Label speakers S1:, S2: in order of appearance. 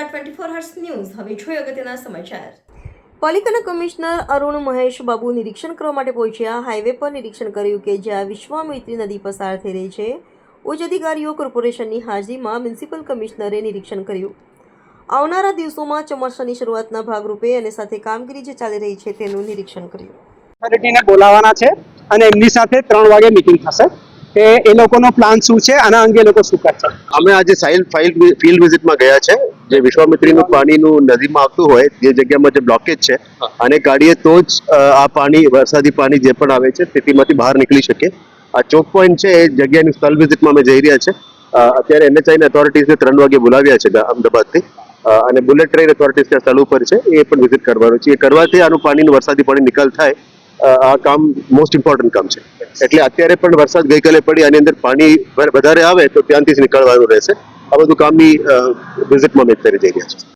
S1: નમસ્કાર 24 hertz news હવે જોઈએ અગત્યના સમાચાર। પાલિકાના કમિશનર અરુણ મહેશ બાબુ નિરીક્ષણ કરવા માટે પહોંચ્યા। હાઈવે પર નિરીક્ષણ કર્યું કે જ્યાં વિશ્વામિત્રી નદી પસાર થઈ રહી છે। ઉચ્ચ અધિકારીઓ કોર્પોરેશનની હાજરીમાં મ્યુનિસિપલ કમિશનરે નિરીક્ષણ કર્યું। આવનારા દિવસોમાં ચોમાસાની શરૂઆતના ભાગરૂપે અને સાથે કામગીરી જે ચાલી રહી છે તેનું નિરીક્ષણ કર્યું।
S2: ઓથોરિટીને બોલાવવાના છે અને એમની સાથે 3 વાગે મીટિંગ થશે કે એ લોકોનો પ્લાન શું છે, આના અંગે લોકો શું કરશે।
S3: અમે આજે ફિલ્ડ વિઝિટમાં ગયા છે, જે વિશ્વામિત્રીનું પાણીનું નદીમાં આવતું હોય જે જગ્યામાં જે બ્લોકેજ છે અને ગાડીએ તો જ આ પાણી વરસાદી પાણી જે પણ આવે છે તેમાંથી બહાર નીકળી શકે। આ ચોક પોઈન્ટ છે એ જગ્યાની સ્થળ વિઝિટમાં અમે જઈ રહ્યા છે। અત્યારે એનએચઆઈ ઓથોરિટીઝને 3 વાગે બોલાવ્યા છે અમદાવાદથી અને બુલેટ ટ્રેન ઓથોરિટીઝ ત્યાં સ્થળ ઉપર છે, એ પણ વિઝિટ કરવાનું છે। એ કરવાથી આનું પાણીનું વરસાદી પાણી નિકાલ થાય, આ કામ મોસ્ટ ઇમ્પોર્ટન્ટ કામ છે। એટલે અત્યારે પણ વરસાદ ગઈકાલે પડી આની અંદર પાણી વધારે આવે તો ત્યાંથી જ નીકળવાનું રહેશે। આ બધું કામની વિઝિટમાં અમે કરી જઈ રહ્યા છીએ।